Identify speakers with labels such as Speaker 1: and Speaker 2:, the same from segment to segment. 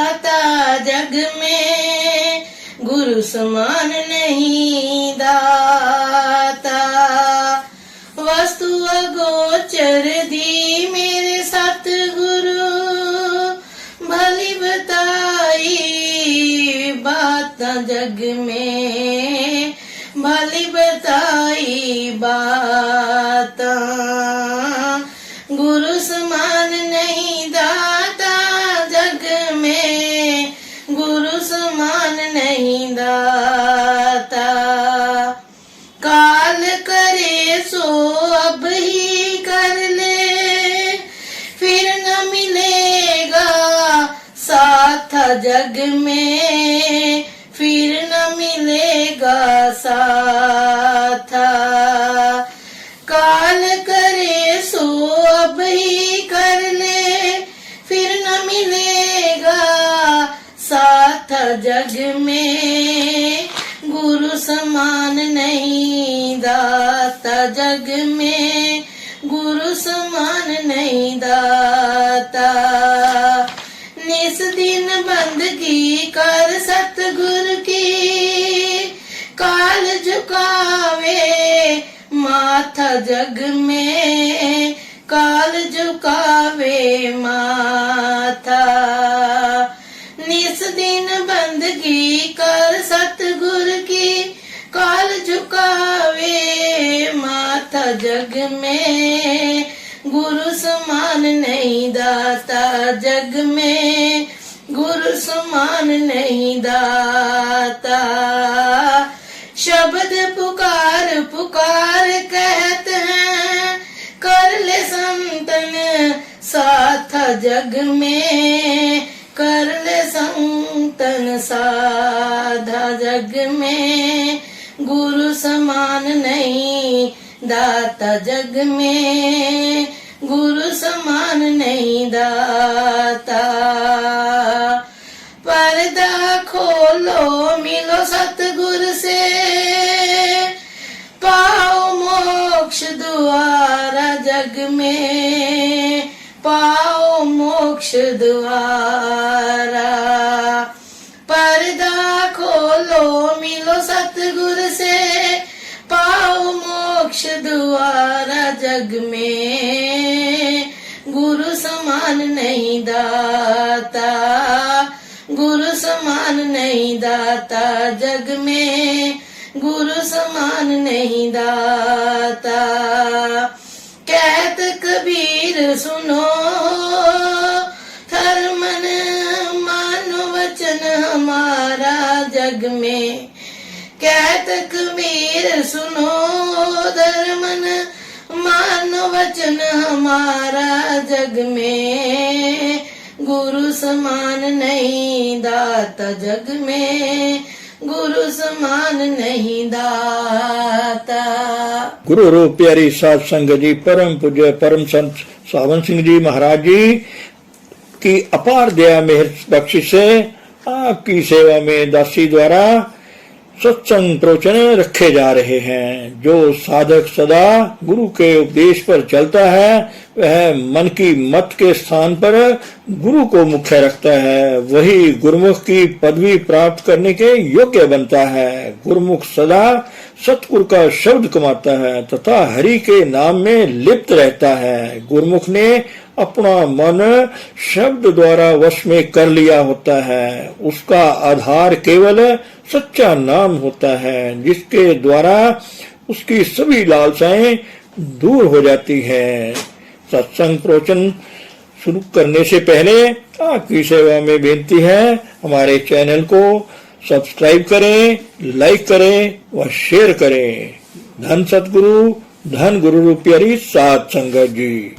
Speaker 1: दाता जग में, गुरु समान नहीं दाता। वस्तु अगोचर दी मेरे सतगुरु, भली बताई बात जग में, भली बताई बात। गुरु समान नहीं दाता जग में, गुरु समान नहीं दाता। काल करे सो अब ही कर ले, फिर न मिलेगा साथ जग में, फिर न मिलेगा साथ। काल करे सो अब ही कर ले, फिर न मिलेगा साथ जग में, गुरु समान नहीं दाता जग में, गुरु समान नहीं दाता। निस दिन बंदगी कर सतगुर की, काल झुकावे माथा जग में, काल झुकावे माथा। निस दिन बंदगी कर सतगुर की, काल झुकावे माथा जग में, गुरु समान नहीं दाता जग में, गुरु समान नहीं दाता। शब्द पुकार पुकार कहते हैं, कर ले संतन साथ जग में, कर ले संतन साधा जग में, गुरु समान नहीं दाता जग में, गुरु समान नहीं दाता। पर्दा खोलो मिलो सतगुर से, पाओ मोक्ष द्वारा जग में, पाओ मोक्ष द्वारा। पर्दा खोलो मिलो सतगुर से, पाओ मोक्ष द्वारा जग में, गुरु समान नहीं दाता, गुरु समान नहीं दाता जग में, गुरु समान नहीं दाता। कहत कबीर सुनो थर मन मानो वचन हमारा जग में, कहत कबीर सुनो धर मन मानो वचन हमारा जग में, गुरु समान नहीं दाता जग में, गुरु समान नहीं दाता।
Speaker 2: गुरु रूप प्यारी साध संगत जी, परम पूज्य परम संत सावन सिंह जी महाराज जी की अपार दया मेहर बख्शिश से आपकी सेवा में दासी द्वारा सत्संग प्रवचन रखे जा रहे हैं। जो साधक सदा गुरु के उपदेश पर चलता है, वह मन की मत के स्थान पर गुरु को मुख्य रखता है, वही गुरुमुख की पदवी प्राप्त करने के योग्य बनता है। गुरुमुख सदा सतगुरु का शब्द कमाता है तथा हरि के नाम में लिप्त रहता है। गुरुमुख ने अपना मन शब्द द्वारा वश में कर लिया होता है, उसका आधार केवल सच्चा नाम होता है, जिसके द्वारा उसकी सभी लालसाएं दूर हो जाती हैं। सत्संग प्रवचन शुरू करने से पहले आपकी सेवा में बेनती है, हमारे चैनल को सब्सक्राइब करें, लाइक करें व शेयर करें। धन सतगुरु, धन गुरु रूप प्यारी साध संगत जी।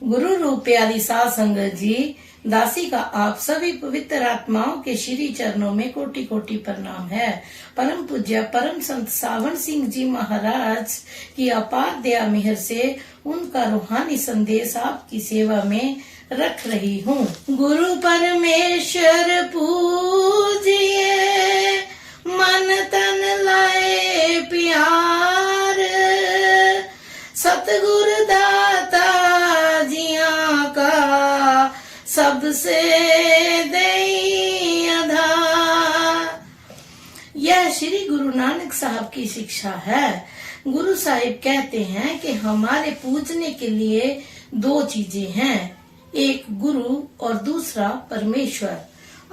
Speaker 1: गुरु रूप प्यारी साध संगत जी, दासी का आप सभी पवित्र आत्माओं के श्री चरणों में कोटि कोटि प्रणाम है। परम पूज्य परम संत सावन सिंह जी महाराज की अपार दया मेहर से उनका रूहानी संदेश आपकी सेवा में रख रही हूँ। गुरु परमेश्वर पूजिए, मन तन लाए प्यार, सतगुरु दाता जिया का से दई आधार। यह श्री गुरु नानक साहब की शिक्षा है। गुरु साहिब कहते हैं कि हमारे पूजने के लिए दो चीजें हैं, एक गुरु और दूसरा परमेश्वर।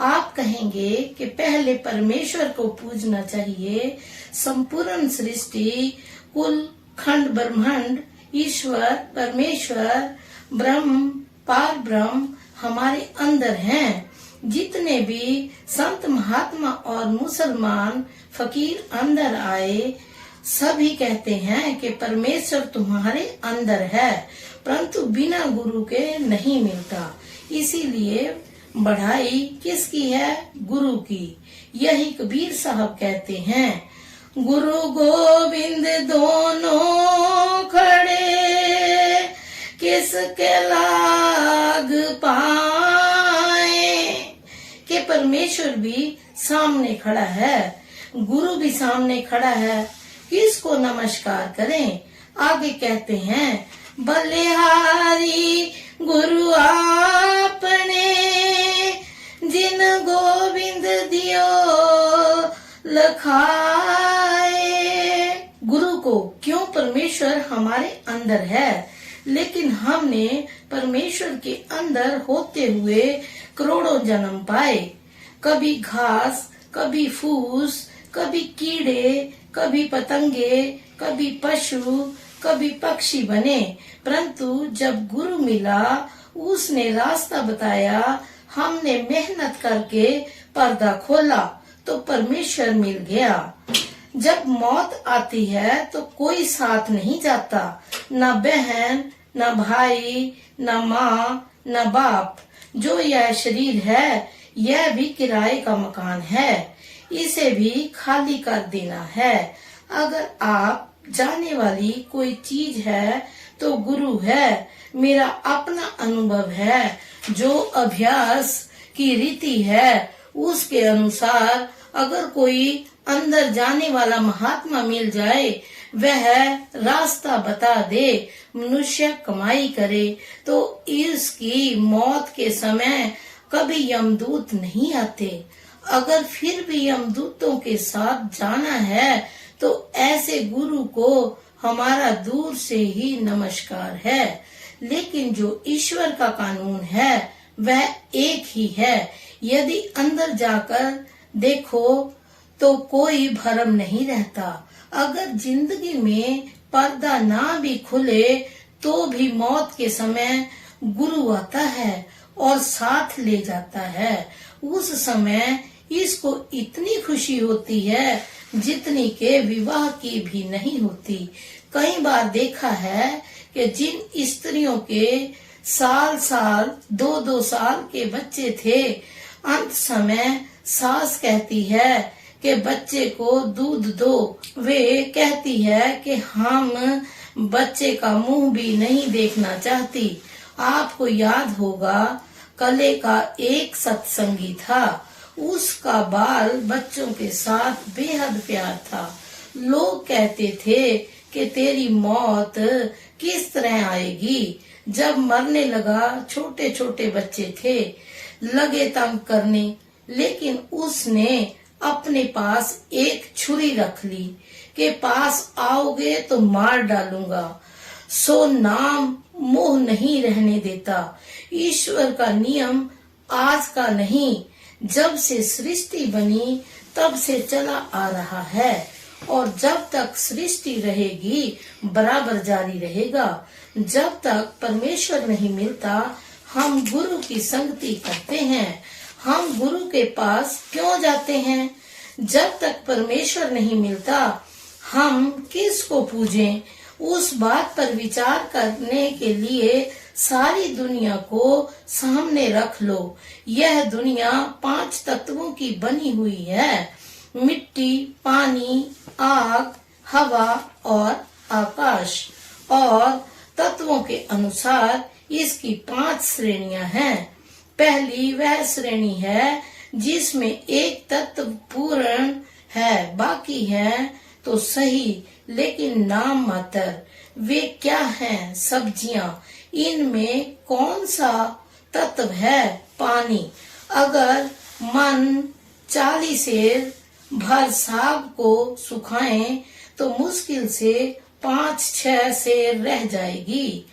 Speaker 1: आप कहेंगे कि पहले परमेश्वर को पूजना चाहिए। संपूर्ण सृष्टि, कुल खंड ब्रह्मांड, ईश्वर, परमेश्वर, ब्रह्म, पार ब्रह्म हमारे अंदर हैं। जितने भी संत महात्मा और मुसलमान फकीर अंदर आए, सभी कहते हैं कि परमेश्वर तुम्हारे अंदर है, परंतु बिना गुरु के नहीं मिलता। इसीलिए बढ़ाई किसकी है? गुरु की। यही कबीर साहब कहते हैं, गुरु गोविंद दोनों खड़े, किसके लाग पाए। कि परमेश्वर भी सामने खड़ा है, गुरु भी सामने खड़ा है, किसको नमस्कार करें। आगे कहते हैं, बलिहारी गुरु आपने, जिन गोविंद दियो लखाए। गुरु को क्यों? परमेश्वर हमारे अंदर है, लेकिन हमने परमेश्वर के अंदर होते हुए करोड़ों जन्म पाए। कभी घास, कभी फूस, कभी कीड़े, कभी पतंगे, कभी पशु, कभी पक्षी बने, परंतु जब गुरु मिला, उसने रास्ता बताया, हमने मेहनत करके पर्दा खोला तो परमेश्वर मिल गया। जब मौत आती है तो कोई साथ नहीं जाता, न बहन, न भाई, न माँ, न बाप। जो यह शरीर है, यह भी किराए का मकान है, इसे भी खाली कर देना है। अगर आप जाने वाली कोई चीज है तो गुरु है। मेरा अपना अनुभव है, जो अभ्यास की रीति है उसके अनुसार अगर कोई अंदर जाने वाला महात्मा मिल जाए, वह रास्ता बता दे, मनुष्य कमाई करे, तो इसकी मौत के समय कभी यमदूत नहीं आते। अगर फिर भी यमदूतों के साथ जाना है तो ऐसे गुरु को हमारा दूर से ही नमस्कार है। लेकिन जो ईश्वर का कानून है वह एक ही है। यदि अंदर जाकर देखो तो कोई भरम नहीं रहता। अगर जिंदगी में पर्दा ना भी खुले तो भी मौत के समय गुरु आता है और साथ ले जाता है। उस समय इसको इतनी खुशी होती है जितनी के विवाह की भी नहीं होती। कई बार देखा है कि जिन स्त्रियों के साल साल 2-2 साल के बच्चे थे, अंत समय सास कहती है कि बच्चे को दूध दो। वे कहती है कि हम बच्चे का मुंह भी नहीं देखना चाहती। आपको याद होगा, कले का एक सत्संगी था, उसका बाल बच्चों के साथ बेहद प्यार था। लोग कहते थे कि तेरी मौत किस तरह आएगी। जब मरने लगा, छोटे छोटे बच्चे थे, लगे तंग करने, लेकिन उसने अपने पास एक छुरी रख ली कि पास आओगे तो मार डालूंगा। सो नाम मोह नहीं रहने देता। ईश्वर का नियम आज का नहीं, जब से सृष्टि बनी तब से चला आ रहा है और जब तक सृष्टि रहेगी बराबर जारी रहेगा। जब तक परमेश्वर नहीं मिलता, हम गुरु की संगति करते हैं। हम गुरु के पास क्यों जाते हैं? जब तक परमेश्वर नहीं मिलता, हम किसको पूजें? उस बात पर विचार करने के लिए सारी दुनिया को सामने रख लो। यह दुनिया 5 तत्वों की बनी हुई है, मिट्टी, पानी, आग, हवा और आकाश। और तत्वों के अनुसार इसकी 5 श्रेणियां हैं। पहली वह श्रेणी है जिसमें एक तत्व पूर्ण है, बाकी है तो सही लेकिन नाम मात्र। वे क्या हैं? सब्जियां। इनमें कौन सा तत्व है? पानी। अगर मन 40 सेर भर साग को सुखाएं तो मुश्किल से 5-6 सेर रह जाएगी।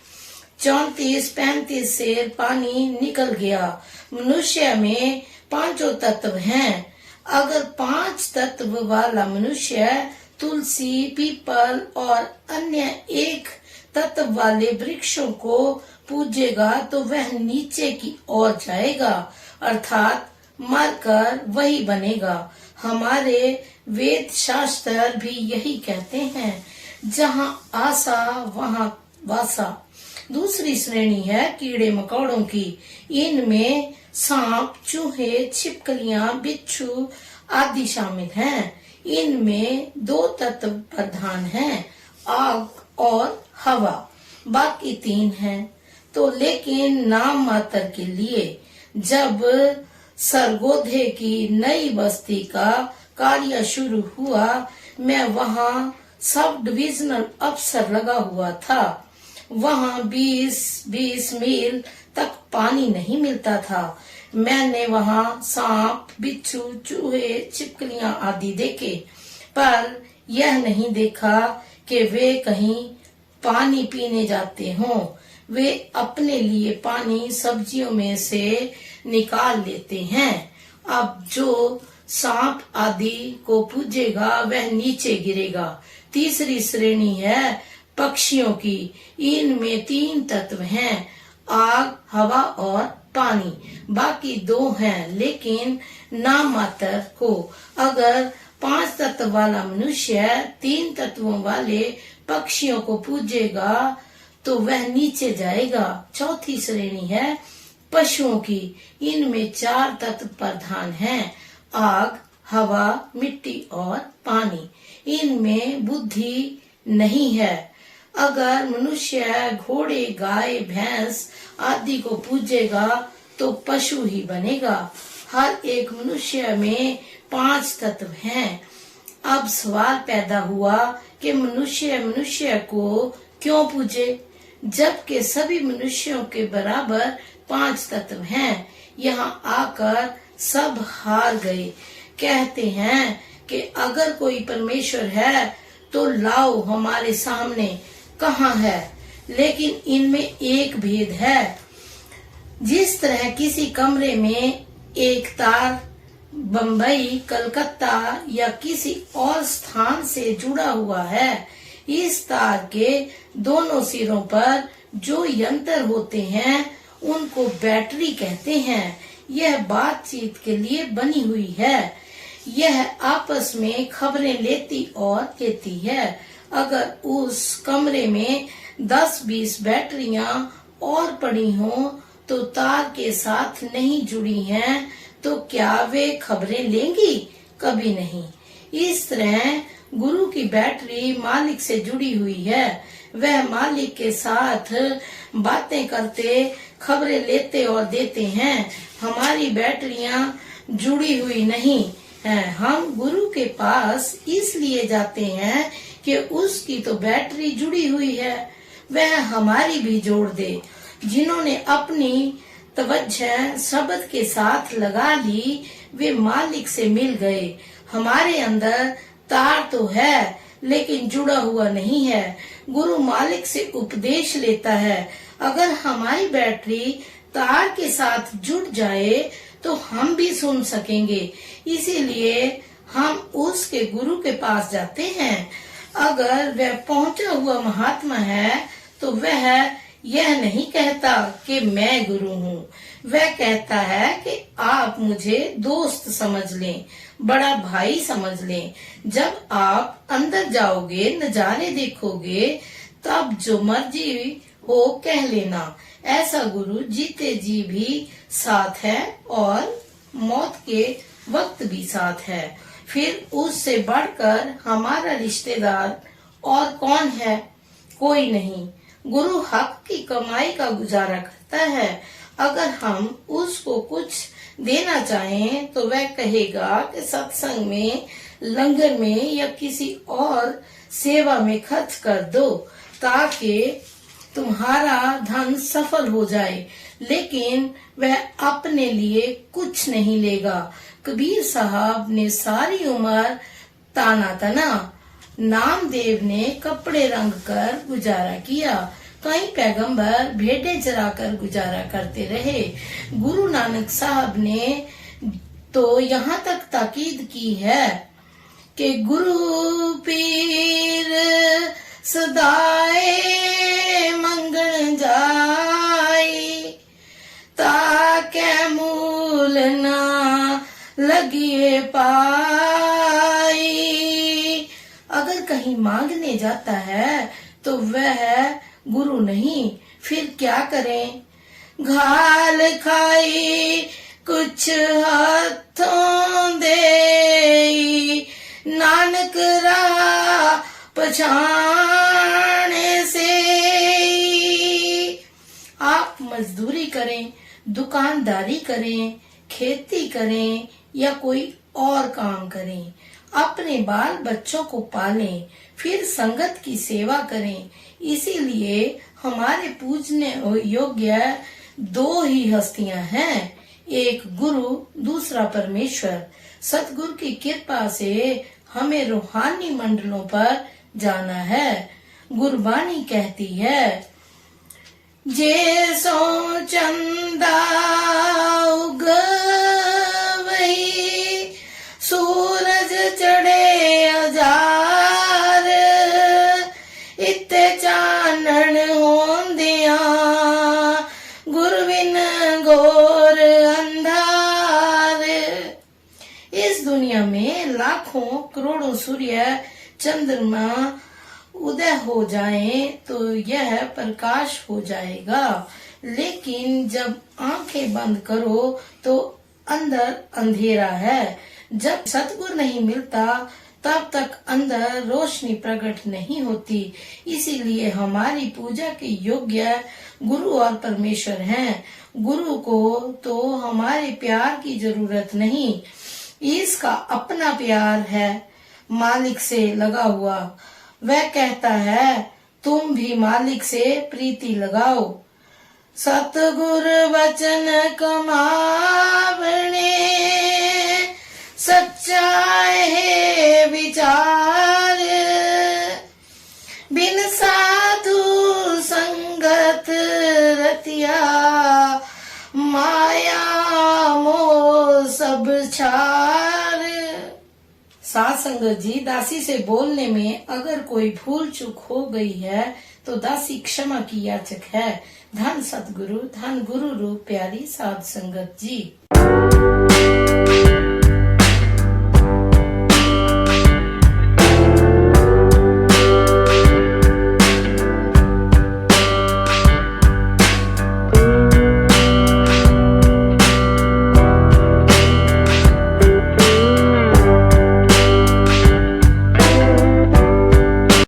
Speaker 1: 34-35 सेर पानी निकल गया। मनुष्य में 5 तत्व हैं। अगर 5 तत्व वाला मनुष्य तुलसी, पीपल और अन्य 1 तत्व वाले वृक्षों को पूजेगा तो वह नीचे की ओर जाएगा, अर्थात मरकर वही बनेगा। हमारे वेद शास्त्र भी यही कहते हैं, जहाँ आशा वहाँ वासा। दूसरी श्रेणी है कीड़े मकोड़ों की। इनमें सांप, चूहे, छिपकलियां, बिच्छू आदि शामिल हैं। इनमें 2 तत्व प्रधान हैं, आग और हवा। बाकी 3 हैं। तो लेकिन नाम मात्र के लिए जब सरगोधे की नई बस्ती का कार्य शुरू हुआ, मैं वहाँ सब डिविजनल अफसर लगा हुआ था। वहाँ 20 मील तक पानी नहीं मिलता था। मैंने वहाँ सांप, बिच्छू, चूहे, छिपकलियां आदि देखे, पर यह नहीं देखा कि वे कहीं पानी पीने जाते हों। वे अपने लिए पानी सब्जियों में से निकाल लेते हैं। अब जो सांप आदि को पूजेगा वह नीचे गिरेगा। तीसरी श्रेणी है पक्षियों की। इनमें 3 तत्व हैं, आग, हवा और पानी। बाकी 2 हैं, लेकिन नाम मात्र को। अगर 5 तत्व वाला मनुष्य 3 तत्वों वाले पक्षियों को पूजेगा तो वह नीचे जाएगा। चौथी श्रेणी है पशुओं की। इनमें 4 तत्व प्रधान हैं, आग, हवा, मिट्टी और पानी। इनमें बुद्धि नहीं है। अगर मनुष्य घोड़े, गाय, भैंस आदि को पूजेगा तो पशु ही बनेगा। हर एक मनुष्य में 5 तत्व हैं। अब सवाल पैदा हुआ कि मनुष्य को क्यों पूजे, जबकि सभी मनुष्यों के बराबर 5 तत्व हैं। यहाँ आकर सब हार गए। कहते हैं कि अगर कोई परमेश्वर है तो लाओ हमारे सामने, कहाँ है? लेकिन इनमें एक भेद है। जिस तरह किसी कमरे में एक तार बम्बई, कलकत्ता या किसी और स्थान से जुड़ा हुआ है, इस तार के दोनों सिरों पर जो यंत्र होते हैं उनको बैटरी कहते हैं। यह बातचीत के लिए बनी हुई है। यह आपस में खबरें लेती और लेती है। अगर उस कमरे में 10-20 बैटरियां और पड़ी हों तो तार के साथ नहीं जुड़ी हैं, तो क्या वे खबरें लेंगी? कभी नहीं। इस तरह गुरु की बैटरी मालिक से जुड़ी हुई है। वह मालिक के साथ बातें करते, खबरें लेते और देते हैं। हमारी बैटरियां जुड़ी हुई नहीं हैं। हम गुरु के पास इसलिए जाते हैं कि उसकी तो बैटरी जुड़ी हुई है, वह हमारी भी जोड़ दे। जिन्होंने अपनी तवज्जो शब्द के साथ लगा ली, वे मालिक से मिल गए। हमारे अंदर तार तो है लेकिन जुड़ा हुआ नहीं है। गुरु मालिक से उपदेश लेता है। अगर हमारी बैटरी तार के साथ जुड़ जाए तो हम भी सुन सकेंगे। इसीलिए हम उसके गुरु के पास जाते हैं। अगर वह पहुंचा हुआ महात्मा है तो वह यह नहीं कहता कि मैं गुरु हूँ। वह कहता है कि आप मुझे दोस्त समझ लें, बड़ा भाई समझ लें। जब आप अंदर जाओगे, नजारे देखोगे, तब जो मर्जी हो कह लेना। ऐसा गुरु जीते जी भी साथ है और मौत के वक्त भी साथ है। फिर उससे बढ़कर हमारा रिश्तेदार और कौन है? कोई नहीं। गुरु हक की कमाई का गुजारा करता है। अगर हम उसको कुछ देना चाहें तो वह कहेगा कि सत्संग में, लंगर में या किसी और सेवा में खर्च कर दो, ताकि तुम्हारा धन सफल हो जाए, लेकिन वह अपने लिए कुछ नहीं लेगा। कबीर साहब ने सारी उम्र ताना तना, नामदेव ने कपड़े रंग कर गुजारा किया, कई पैगंबर भेड़ें चराकर गुजारा करते रहे। गुरु नानक साहब ने तो यहाँ तक ताकीद की है कि गुरु पीर सदाए मंगल जाए, ताके मूल ना लगिए पाई। अगर कहीं मांगने जाता है तो वह गुरु नहीं, फिर क्या करें? घाल खाई कुछ हाथों दे, नानक राह पछाने से। आप मजदूरी करें, दुकानदारी करें, खेती करें या कोई और काम करें, अपने बाल बच्चों को पालें, फिर संगत की सेवा करें। इसीलिए हमारे पूजने योग्य दो ही हस्तियां हैं, एक गुरु, दूसरा परमेश्वर। सतगुरु की कृपा से हमें रूहानी मंडलों पर जाना है। गुरबानी कहती है, जे सो चंदा उगवई, सूरज चढ़े हजार, इत्ते चानण होंदिया गुर बिन घोर अंधार। इस दुनिया में लाखों करोड़ों सूर्य चंद्रमा उदय हो जाएं तो यह प्रकाश हो जाएगा, लेकिन जब आंखें बंद करो तो अंदर अंधेरा है। जब सतगुरु नहीं मिलता तब तक अंदर रोशनी प्रकट नहीं होती। इसीलिए हमारी पूजा के योग्य गुरु और परमेश्वर हैं। गुरु को तो हमारे प्यार की जरूरत नहीं, इसका अपना प्यार है, मालिक से लगा हुआ। वह कहता है, तुम भी मालिक से प्रीति लगाओ। सतगुर वचन कमावने, सच्चाई है विचार, बिन साधु संगत रतिया, माया मोह सब छार। साथ संगत जी, दासी से बोलने में अगर कोई भूल चूक हो गई है तो दासी क्षमा की याचक है। धन सतगुरु, धन गुरु रूप प्यारी साध संगत जी।